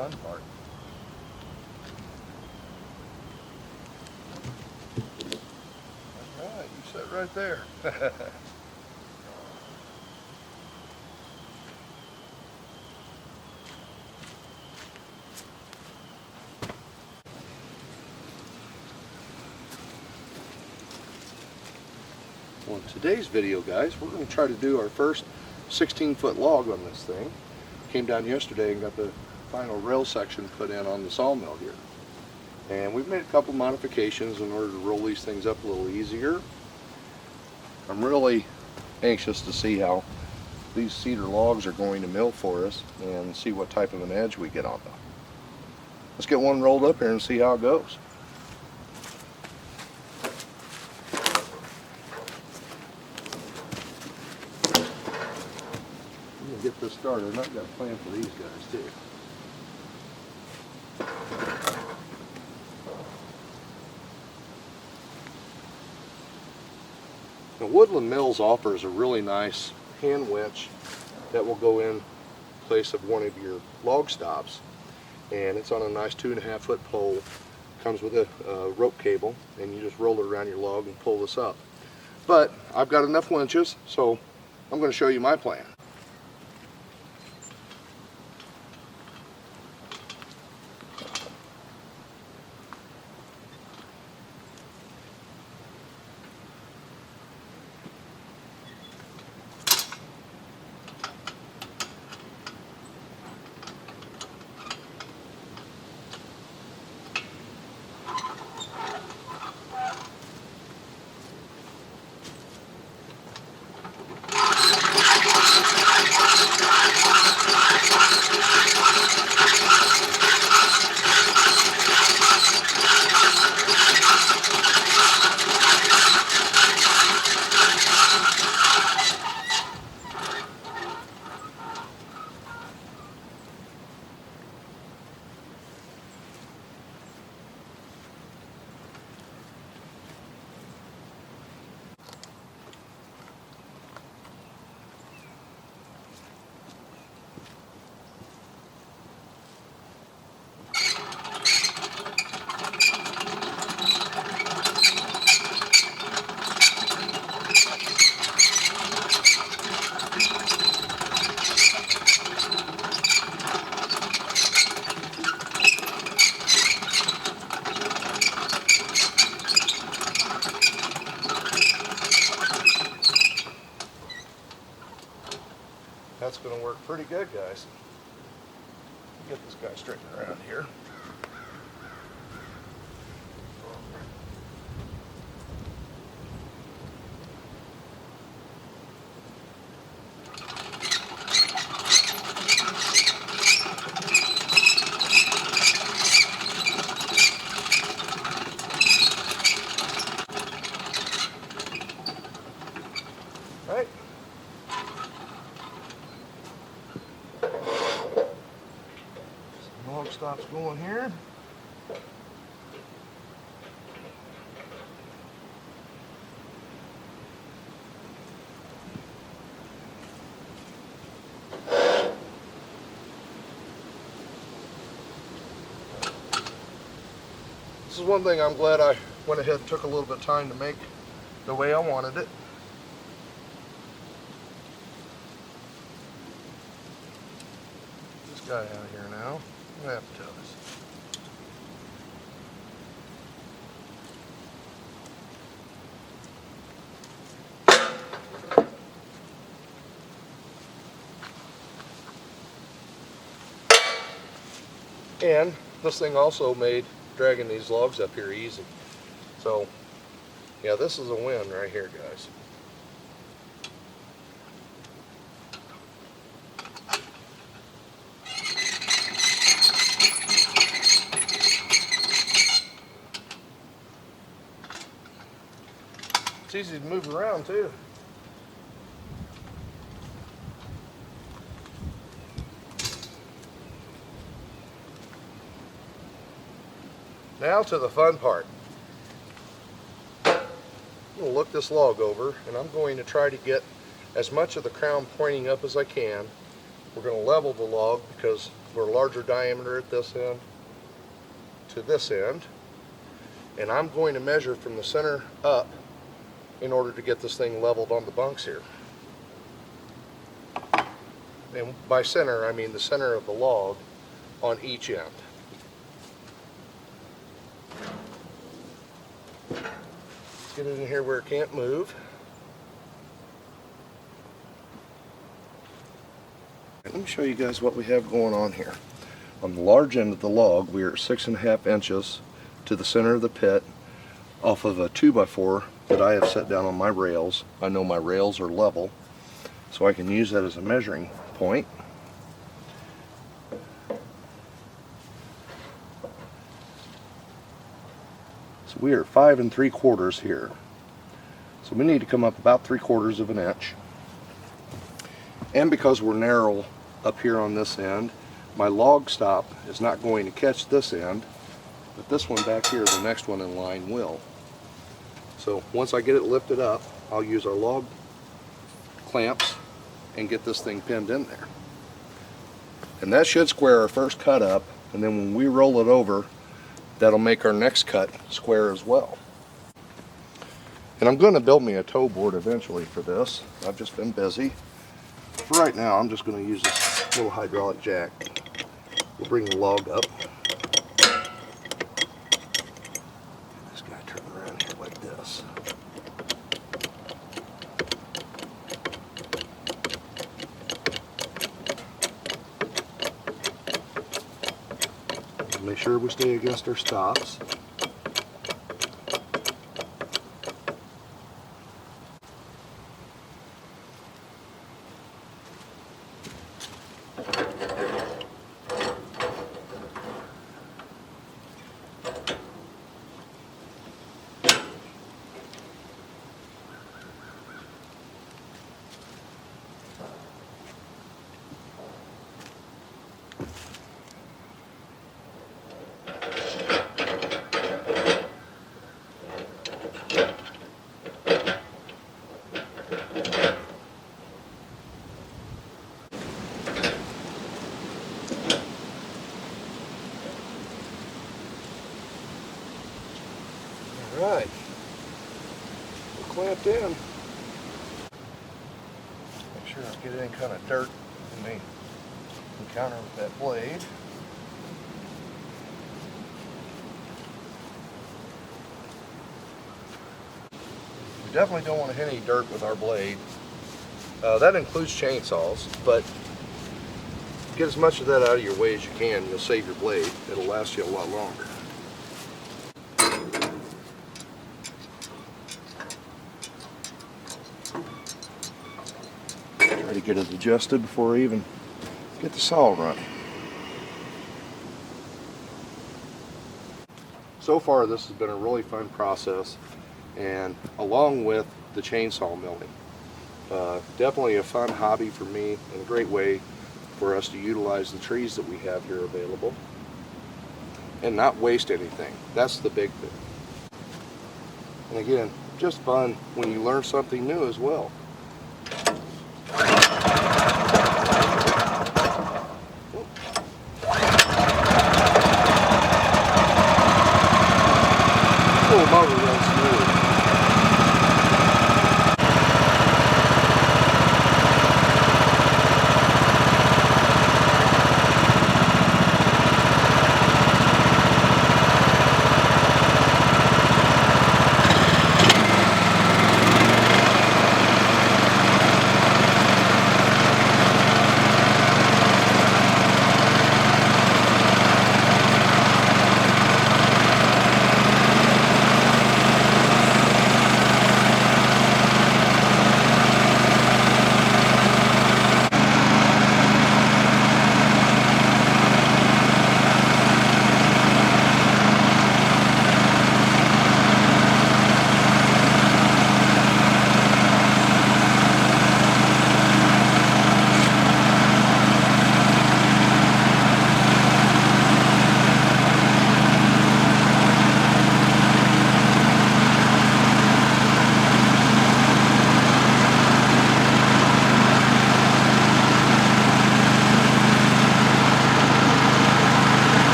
fun part. Alright, you sit right there. Well, in today's video, guys, we're going to try to do our first 16-foot log on this thing. Came down yesterday and got the final rail section put in on the sawmill here. And we've made a couple modifications in order to roll these things up a little easier. I'm really anxious to see how these cedar logs are going to mill for us and see what type of an edge we get on them. Let's get one rolled up here and see how it goes. Get this started. I've got a plan for these guys too. Now, Woodland Mills offers a really nice hand winch that will go in place of one of your log stops, and it's on a nice 2.5 foot pole. Comes with a rope cable, and you just roll it around your log and pull this up. But I've got enough winches, so I'm going to show you my plan. That's going to work pretty good, guys. Get this guy straightened around here. Right. Log stops going here. This is one thing I'm glad I went ahead and took a little bit of time to make the way I wanted it. This guy out of here now. I'm gonna have to tell this. And this thing also made dragging these logs up here easy. So, yeah, this is a win right here, guys. It's easy to move around too. Now to the fun part. I'm going to look this log over, and I'm going to try to get as much of the crown pointing up as I can. We're going to level the log because We're a larger diameter at this end to this end, and I'm going to measure from the center up in order to get this thing leveled on the bunks here. And by center, I mean the center of the log on each end. Let's get it in here where it can't move. Let me show you guys what we have going on here. On the large end of the log, we are 6.5 inches to the center of the pit off of a 2x4 that I have set down on my rails. I know my rails are level, so I can use that as a measuring point. So we are 5 3/4 here. So we need to come up about 3/4 of an inch. And because we're narrow up here on this end, my log stop is not going to catch this end, but this one back here, the next one in line, will. So once I get it lifted up, I'll use our log clamps and get this thing pinned in there. And that should square our first cut up, and then when we roll it over, that'll make our next cut square as well. And I'm going to build me a toe board eventually for this. I've just been busy. For right now, I'm just going to use this little hydraulic jack. We'll bring the log up. This guy turn around here like this. Make sure we stay against our stops. Alright, we're clamped in. Make sure I don't get any kind of dirt in the encounter with that blade. We definitely don't want to hit any dirt with our blade. That includes chainsaws, but get as much of that out of your way as you can. You'll save your blade. It'll last you a lot longer. Try to get it adjusted before I even get the saw running. So far, this has been a really fun process, and along with the chainsaw milling, definitely a fun hobby for me and a great way for us to utilize the trees that we have here available and not waste anything. That's the big thing. And again, just fun when you learn something new as well. Little motor runs smooth.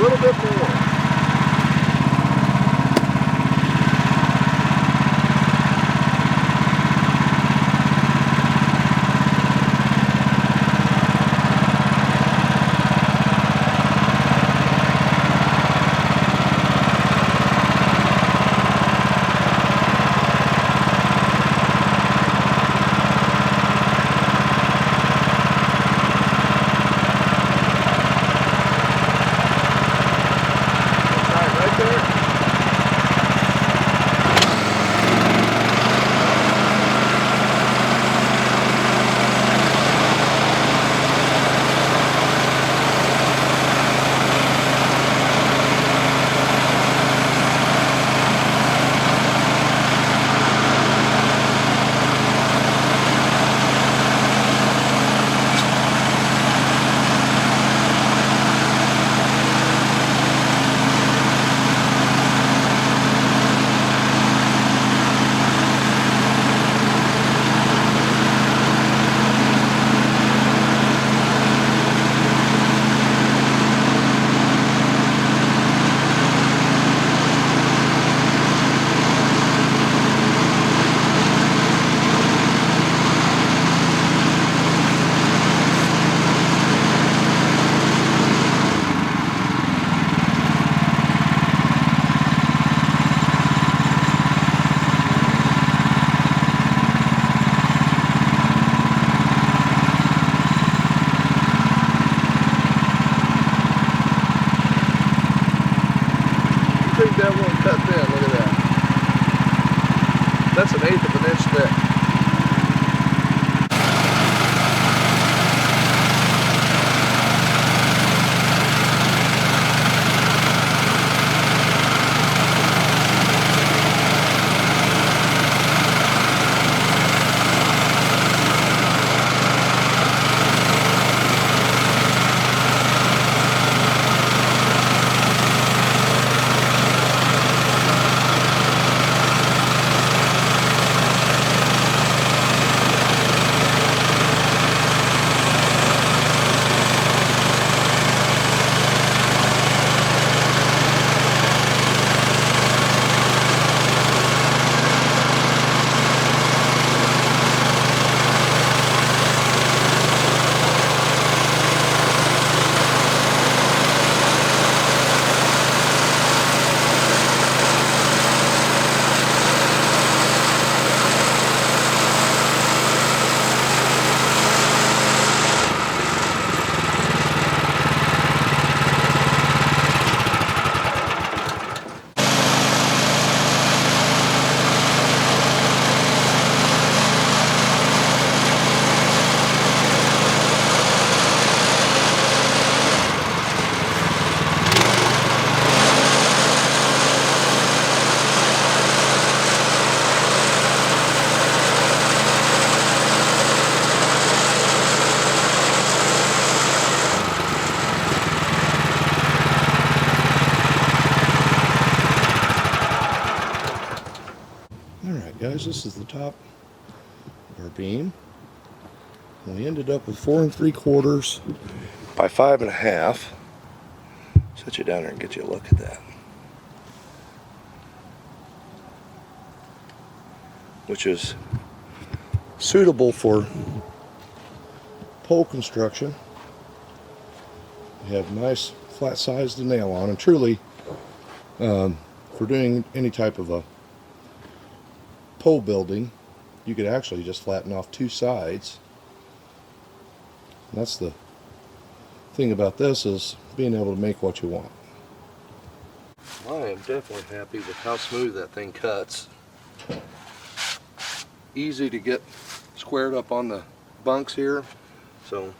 little bit more. That one cut thin, look at that. That's 1/8 of an inch thick. Alright guys, this is the top of our beam. And we ended up with 4 3/4 by 5 1/2. Set you down there and get you a look at that. Which is suitable for pole construction. You have nice flat size to nail on, and truly for doing any type of a pole building, you could actually just flatten off 2 sides. And that's the thing about this, is being able to make what you want. I am definitely happy with how smooth that thing cuts. Easy to get squared up on the bunks here. So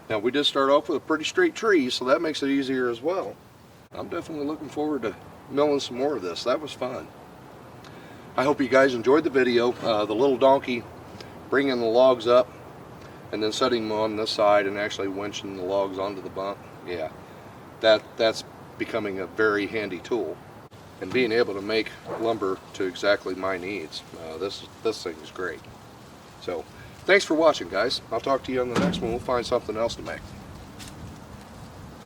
now we did start off with a pretty straight tree, so that makes it easier as well. I'm definitely looking forward to milling some more of this. That was fun. I hope you guys enjoyed the video. The little donkey bringing the logs up and then setting them on this side and actually winching the logs onto the bunk. Yeah, that's becoming a very handy tool. And being able to make lumber to exactly my needs. This thing is great. So Thanks for watching, guys. I'll talk to you on the next one. We'll find something else to make.